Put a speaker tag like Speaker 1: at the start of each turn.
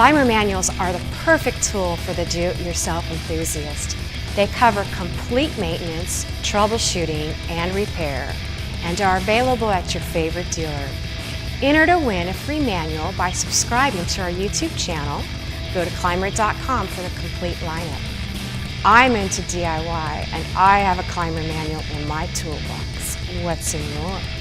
Speaker 1: Climber manuals are the perfect tool for the do-it-yourself enthusiast. They cover complete maintenance, troubleshooting, and repair, and are available at your favorite dealer. Enter to win a free manual by subscribing to our YouTube channel. Go to climber.com for the complete lineup. I'm into DIY, and I have a Climber manual in my toolbox. What's in yours?